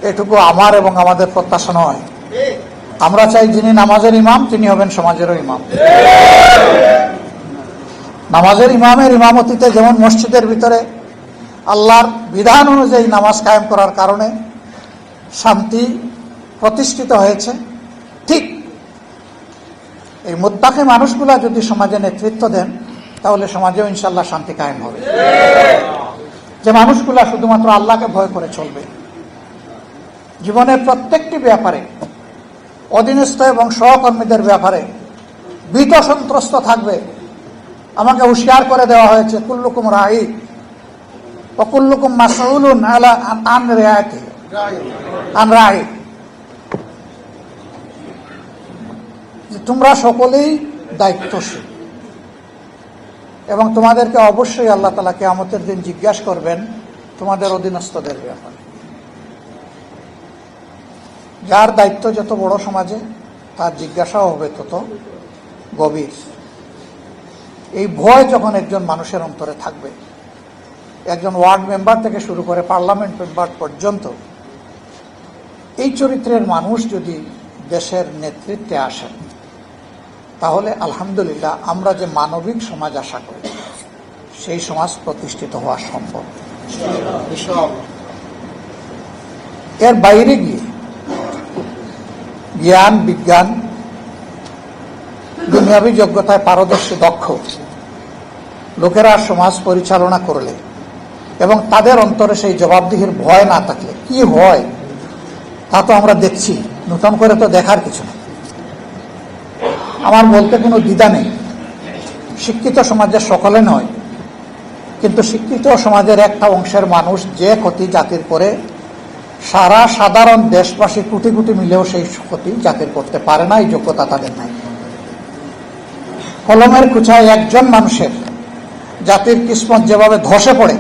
এটুকু আমার এবং আমাদের প্রত্যাশা নয়। আমরা চাই যিনি নামাজের ইমাম তিনি হবেন সমাজেরও ইমাম। নামাজের ইমামের ইমামতিতে যেমন মসজিদের ভিতরে আল্লাহর বিধান অনুযায়ী নামাজ কায়েম করার কারণে শান্তি প্রতিষ্ঠিত হয়েছে, ঠিক এই মুত্তাকি মানুষগুলা যদি সমাজে নেতৃত্ব দেন তাহলে সমাজেও ইনশাল্লাহ শান্তি কায়েম হবে। যে মানুষগুলা শুধুমাত্র আল্লাহকে ভয় করে চলবে, জীবনের প্রত্যেকটি ব্যাপারে অধীনস্থ এবং সহকর্মীদের ব্যাপারে ভীত সন্ত্রস্ত থাকবে। আমাকে হুঁশিয়ার করে দেওয়া হয়েছে কুল্লুকুম রাঈ ওয়া কুল্লুকুম মাসউলুন আলা আন রাঈতি আন রাঈ, তোমরা সকলেই দায়িত্বশীল এবং তোমাদেরকে অবশ্যই আল্লাহ তাআলা কিয়ামতের দিন জিজ্ঞাসা করবেন তোমাদের অধীনস্থদের ব্যাপারে। যার দায়িত্ব যত বড় সমাজে তার জিজ্ঞাসাও হবে তত গভীর। এই ভয় যখন একজন মানুষের অন্তরে থাকবে, একজন ওয়ার্ড মেম্বার থেকে শুরু করে পার্লামেন্ট মেম্বার পর্যন্ত এই চরিত্রের মানুষ যদি দেশের নেতৃত্বে আসেন তাহলে আলহামদুলিল্লাহ আমরা যে মানবিক সমাজ আশা করি সেই সমাজ প্রতিষ্ঠিত হওয়া সম্ভব। এর বাইরে গিয়ে জ্ঞান বিজ্ঞান দুনিয়াবী যোগ্যতায় পারদর্শী দক্ষ লোকেরা সমাজ পরিচালনা করলে এবং তাদের অন্তরে সেই জবাবদিহির ভয় না থাকলে কি হয় তা তো আমরা দেখছি, নতুন করে তো দেখার কিছু নেই। আমার বলতে কোনো দ্বিধা নেই, শিক্ষিত সমাজের সকলে নয়, কিন্তু শিক্ষিত সমাজের একটা অংশের মানুষ যে ক্ষতি জাতির করে সারা সাধারণ দেশবাসী কোটি কোটি মিলেও সেই ক্ষতি জাতির করতে পারে না, এই যোগ্যতা তাদের নাই। কলমের কুচায় একজন মানুষের জাতির কিসমত যেভাবে ধসে পড়ে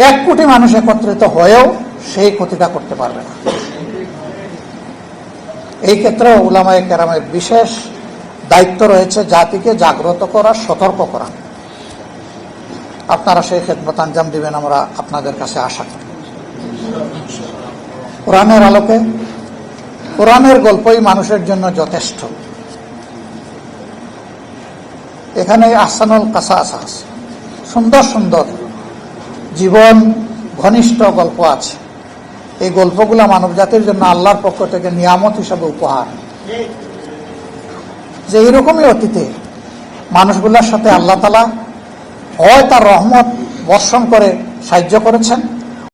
1 কোটি মানুষ একত্রিত হয়েও সেই ক্ষতিটা করতে পারবে না। এই ক্ষেত্রে উলামায়ে কেরামের বিশেষ দায়িত্ব রয়েছে জাতিকে জাগ্রত করা, সতর্ক করা। আপনারা সেই খেদমত আঞ্জাম দিবেন আমরা আপনাদের কাছে আশা করি। কোরআনের আলোকে কোরআনের গল্পই মানুষের জন্য যথেষ্ট। এখানে আহসানুল কাসাস আছে, সুন্দর সুন্দর জীবন ঘনিষ্ঠ গল্প আছে। এই গল্পগুলা মানব জাতির জন্য আল্লাহর পক্ষ থেকে নিয়ামত হিসাবে উপহার, যে এইরকমই অতীতে মানুষগুলোর সাথে আল্লাহ তাআলা হয় তার রহমত বর্ষণ করে সাহায্য করেছেন